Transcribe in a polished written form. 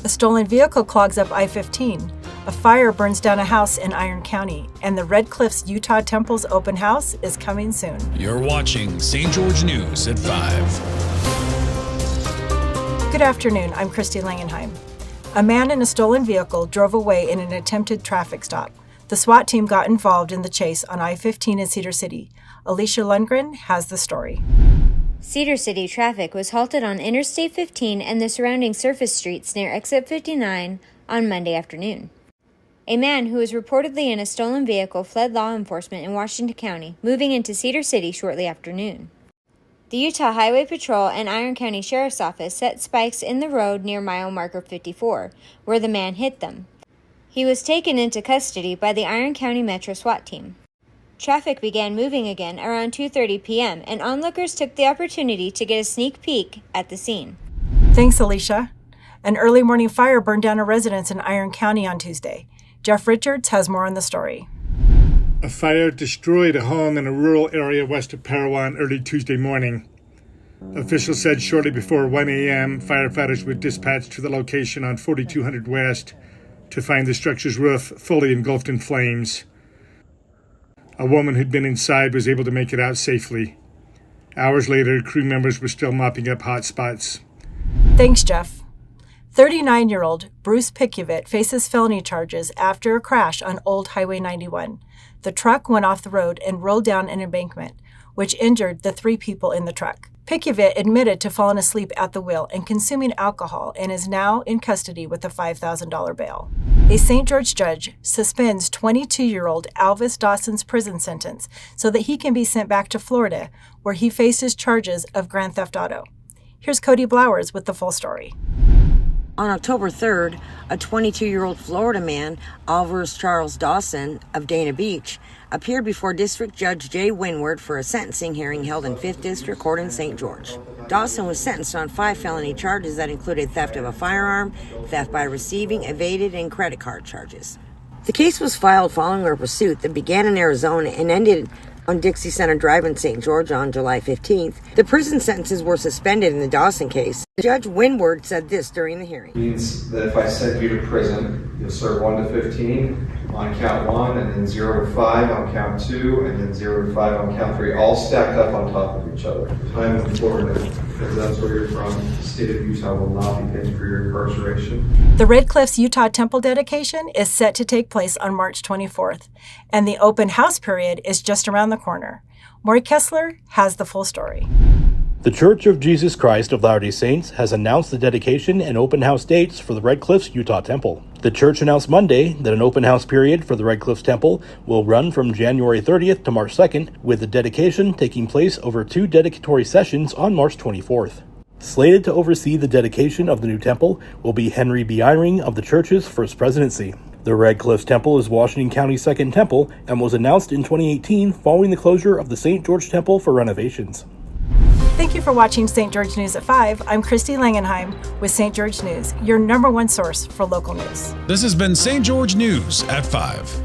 A stolen vehicle clogs up I-15. A fire burns down a house in Iron County. And the Red Cliffs Utah Temple's open house is coming soon. You're watching St. George News at 5. Good afternoon, I'm Christy Langenheim. A man in a stolen vehicle drove away in an attempted traffic stop. The SWAT team got involved in the chase on I-15 in Cedar City. Alicia Lundgren has the story. Cedar City traffic was halted on Interstate 15 and the surrounding surface streets near Exit 59 on Monday afternoon. A man who was reportedly in a stolen vehicle fled law enforcement in Washington County, moving into Cedar City shortly after noon. The Utah Highway Patrol and Iron County Sheriff's Office set spikes in the road near mile marker 54, where the man hit them. He was taken into custody by the Iron County Metro SWAT team. Traffic began moving again around 2:30 p.m., and onlookers took the opportunity to get a sneak peek at the scene. Thanks, Alicia. An early morning fire burned down a residence in Iron County on Tuesday. Jeff Richards has more on the story. A fire destroyed a home in a rural area west of Parowan early Tuesday morning. Officials said shortly before 1 a.m., firefighters were dispatched to the location on 4200 West to find the structure's roof fully engulfed in flames. A woman who'd been inside was able to make it out safely. Hours later, crew members were still mopping up hot spots. Thanks, Jeff. 39-year-old Bruce Pickuvit faces felony charges after a crash on Old Highway 91. The truck went off the road and rolled down an embankment, which injured the 3 people in the truck. Pickuvit admitted to falling asleep at the wheel and consuming alcohol and is now in custody with a $5,000 bail. A St. George judge suspends 22-year-old Alvis Dawson's prison sentence so that he can be sent back to Florida, where he faces charges of grand theft auto. Here's Cody Blowers with the full story. On October 3rd, a 22-year-old Florida man, Alvis Charles Dawson of Dana Beach, appeared before District Judge Jay Winward for a sentencing hearing held in 5th District Court in St. George. Dawson was sentenced on 5 felony charges that included theft of a firearm, theft by receiving, evaded, and credit card charges. The case was filed following a pursuit that began in Arizona and ended on Dixie Center Drive in St. George on July 15th. The prison sentences were suspended in the Dawson case. Judge Winward said this during the hearing. It means that if I send you to prison, you'll serve 1 to 15 on count 1, and then 0 to 5 on count 2, and then 0 to 5 on count 3, all stacked up on top of each other. Time in Florida, because that's where you're from, the state of Utah will not be paying for your incarceration. The Red Cliffs Utah Temple dedication is set to take place on March 24th, and the open house period is just around the corner. Maury Kessler has the full story. The Church of Jesus Christ of Latter-day Saints has announced the dedication and open house dates for the Red Cliffs Utah Temple. The church announced Monday that an open house period for the Red Cliffs Temple will run from January 30th to March 2nd, with the dedication taking place over 2 dedicatory sessions on March 24th. Slated to oversee the dedication of the new temple will be Henry B. Eyring of the church's first presidency. The Red Cliffs Temple is Washington County's second temple and was announced in 2018 following the closure of the St. George Temple for renovations. Thank you for watching St. George News at 5. I'm Christy Langenheim with St. George News, your #1 source for local news. This has been St. George News at 5.